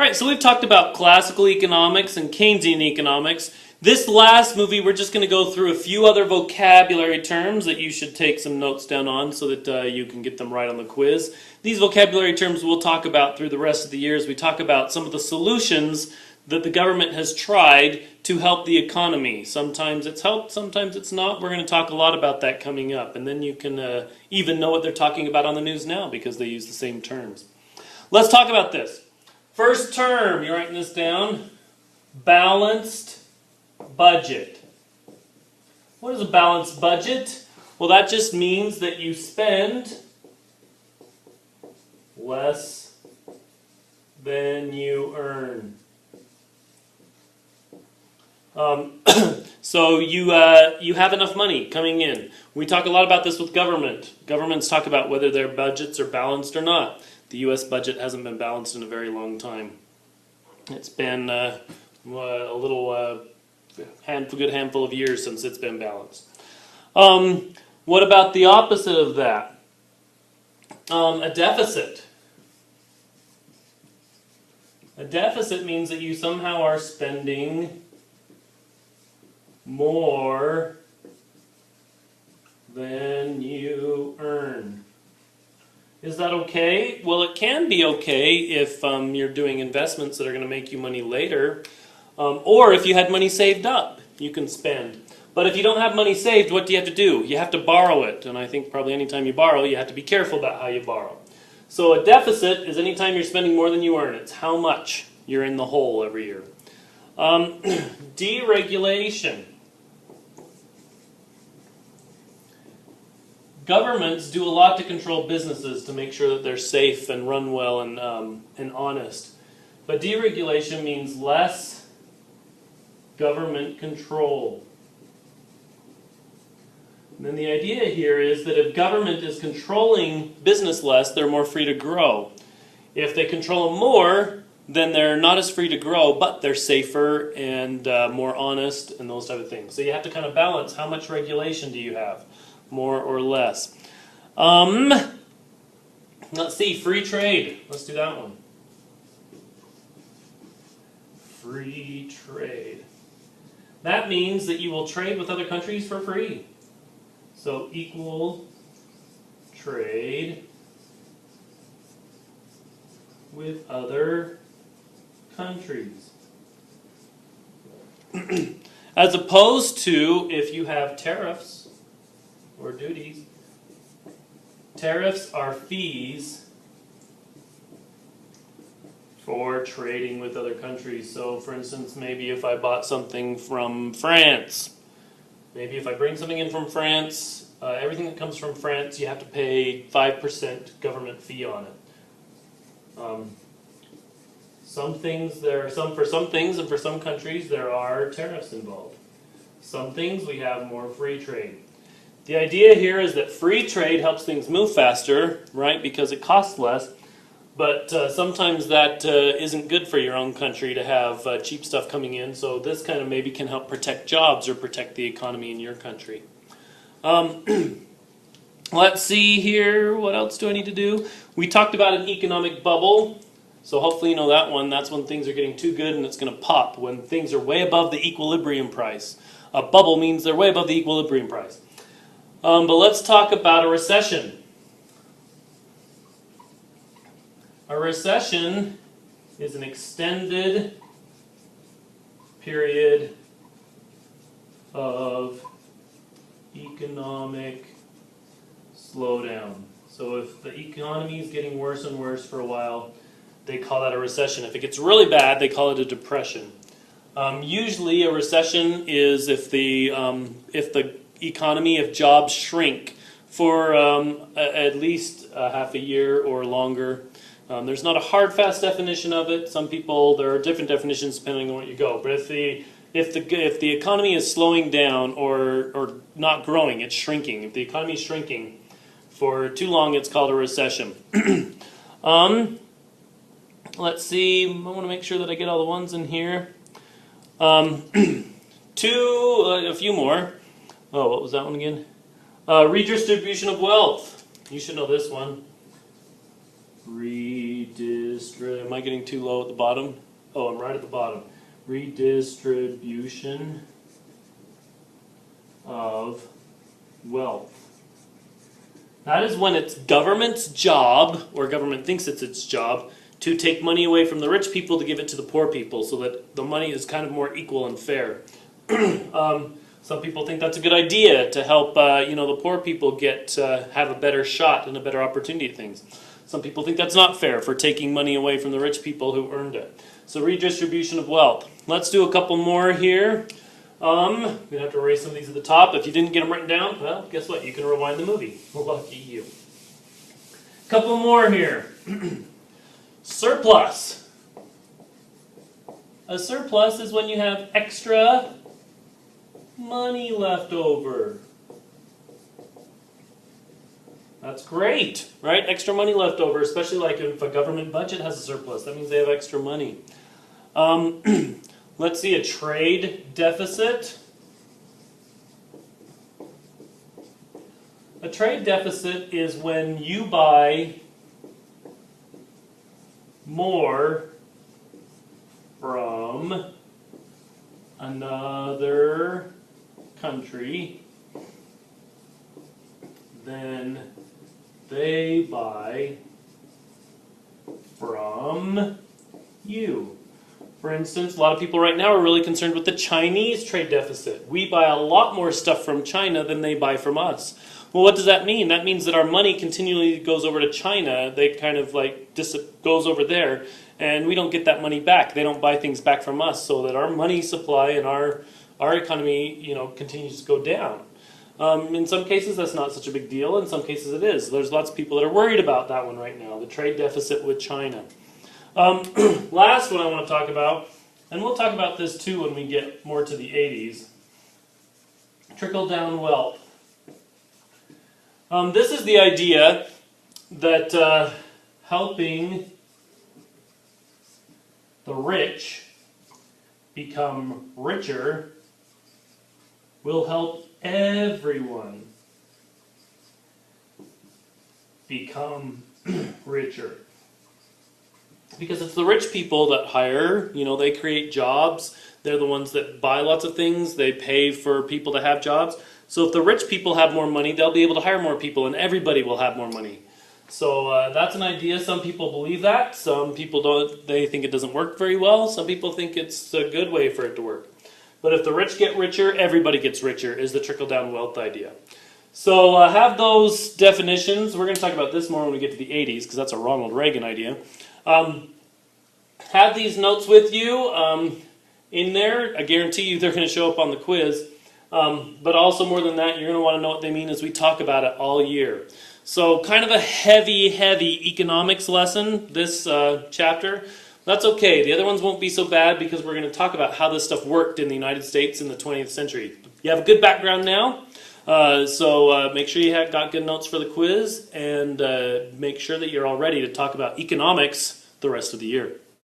Alright, so we've talked about classical economics and Keynesian economics. This last movie, we're just going to go through a few other vocabulary terms that you should take some notes down on so that you can get them right on the quiz. These vocabulary terms we'll talk about through the rest of the year as we talk about some of the solutions that the government has tried to help the economy. Sometimes it's helped, sometimes it's not. We're going to talk a lot about that coming up. And then you can even know what they're talking about on the news now because they use the same terms. Let's talk about this. First term, you're writing this down, balanced budget. What is a balanced budget? Well, that just means that you spend less than you earn. So you have enough money coming in. We talk a lot about this with government. Governments talk about whether their budgets are balanced or not. The U.S. budget hasn't been balanced in a very long time. It's been a little good handful of years since it's been balanced. What about the opposite of that? A deficit. A deficit means that you somehow are spending more than you earn. Is that okay? Well, it can be okay if you're doing investments that are going to make you money later. Or if you had money saved up, you can spend. But if you don't have money saved, what do you have to do? You have to borrow it. And I think probably anytime you borrow, you have to be careful about how you borrow. So a deficit is anytime you're spending more than you earn. It's how much you're in the hole every year. Deregulation. Governments do a lot to control businesses to make sure that they're safe and run well and honest. But deregulation means less government control. And then the idea here is that if government is controlling business less, they're more free to grow. If they control them more, then they're not as free to grow, but they're safer and more honest and those type of things. So you have to kind of balance how much regulation do you have, more or less. Let's see, free trade. Let's do that one. Free trade. That means that you will trade with other countries for free. So equal trade with other countries. As opposed to if you have tariffs or duties. Tariffs are fees for trading with other countries. So for instance, maybe if I bought something from France, maybe if I bring something in from France, everything that comes from France, you have to pay 5% government fee on it. Some things for some things and for some countries there are tariffs involved. Some things we have more free trade. The idea here is that free trade helps things move faster, right? Because it costs less. But sometimes that isn't good for your own country to have cheap stuff coming in. So this kind of maybe can help protect jobs or protect the economy in your country. Let's see here. What else do I need to do? We talked about an economic bubble. So hopefully you know that one. That's when things are getting too good and it's going to pop. When things are way above the equilibrium price. A bubble means they're way above the equilibrium price. But let's talk about a recession. A recession is an extended period of economic slowdown. So if the economy is getting worse and worse for a while, they call that a recession. If it gets really bad, they call it a depression. Usually a recession is if the economy, if jobs shrink for at least half a year or longer. There's not a hard, fast definition of it. There are different definitions depending on where you go. But if the economy is slowing down or not growing, it's shrinking. If the economy is shrinking for too long, it's called a recession. Let's see. I want to make sure that I get all the ones in here. A few more. Oh, what was that one again? Redistribution of wealth. You should know this one. Redistribution Am I getting too low at the bottom? Oh, I'm right at the bottom. Redistribution of wealth. That is when it's government's job, or government thinks it's its job, to take money away from the rich people to give it to the poor people so that the money is kind of more equal and fair. Some people think that's a good idea to help the poor people have a better shot and a better opportunity at things. Some people think that's not fair for taking money away from the rich people who earned it. So redistribution of wealth. Let's do a couple more here. We're going to have to erase some of these at the top. If you didn't get them written down, well, guess what? You can rewind the movie. Lucky you. Couple more here. Surplus. A surplus is when you have extra money left over. That's great, right? Extra money left over, especially like if a government budget has a surplus. That means they have extra money. Let's see, a trade deficit. A trade deficit is when you buy more from another country than they buy from you. For instance, a lot of people right now are really concerned with the Chinese trade deficit. We buy a lot more stuff from China than they buy from us. Well, what does that mean? That means that our money continually goes over to China. They kind of like goes over there, and we don't get that money back. They don't buy things back from us, so that our money supply and our economy, continues to go down. In some cases, that's not such a big deal. In some cases, it is. There's lots of people that are worried about that one right now, the trade deficit with China. Last one I want to talk about, and we'll talk about this too when we get more to the 80s, trickle-down wealth. This is the idea that helping the rich become richer will help everyone become richer. Because it's the rich people that hire, they create jobs. They're the ones that buy lots of things. They pay for people to have jobs. So if the rich people have more money, they'll be able to hire more people, and everybody will have more money. So that's an idea. Some people believe that. Some people don't. They think it doesn't work very well. Some people think it's a good way for it to work. But if the rich get richer, everybody gets richer, is the trickle-down wealth idea. So have those definitions. We're going to talk about this more when we get to the 80s, because that's a Ronald Reagan idea. Have these notes with you in there. I guarantee you they're going to show up on the quiz. But also more than that, you're going to want to know what they mean as we talk about it all year. So kind of a heavy economics lesson, this chapter. That's okay. The other ones won't be so bad because we're going to talk about how this stuff worked in the United States in the 20th century. You have a good background now, so make sure you got good notes for the quiz, and make sure that you're all ready to talk about economics the rest of the year.